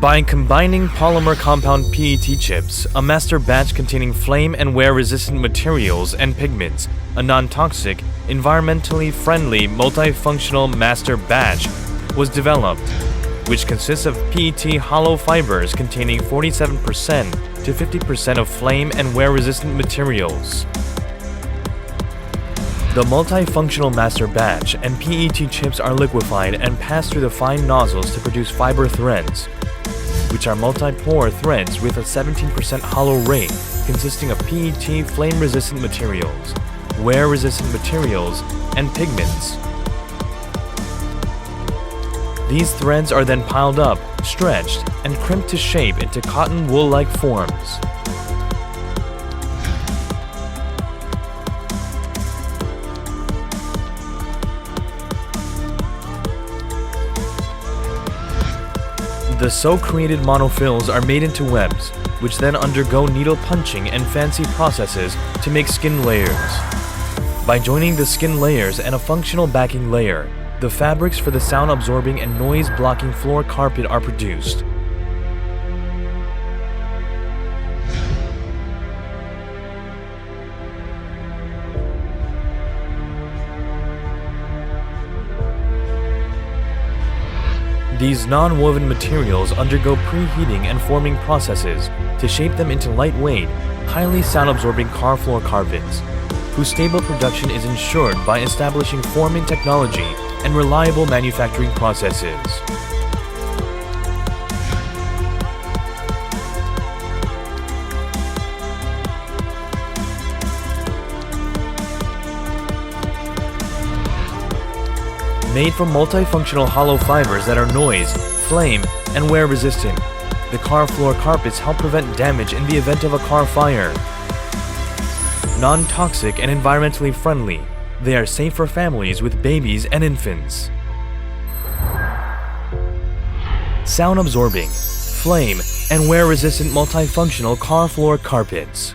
By combining polymer compound PET chips, a master batch containing flame and wear-resistant materials and pigments, a non-toxic, environmentally friendly, multifunctional master batch was developed, which consists of PET hollow fibers containing 47% to 50% of flame and wear-resistant materials. The multifunctional master batch and PET chips are liquefied and passed through the fine nozzles to produce fiber threads, which are multi-pore threads with a 17% hollow rate consisting of PET flame-resistant materials, wear-resistant materials, and pigments. These threads are then piled up, stretched, and crimped to shape into cotton wool-like forms. The so-created monofills are made into webs, which then undergo needle punching and fancy processes to make skin layers. By joining the skin layers and a functional backing layer, the fabrics for the sound-absorbing and noise-blocking floor carpet are produced. These non-woven materials undergo preheating and forming processes to shape them into lightweight, highly sound-absorbing car floor carpets, whose stable production is ensured by establishing forming technology and reliable manufacturing processes. Made from multifunctional hollow fibers that are noise, flame, and wear resistant, the car floor carpets help prevent damage in the event of a car fire. Non-toxic and environmentally friendly, they are safe for families with babies and infants. Sound-absorbing, flame, and wear-resistant multifunctional car floor carpets.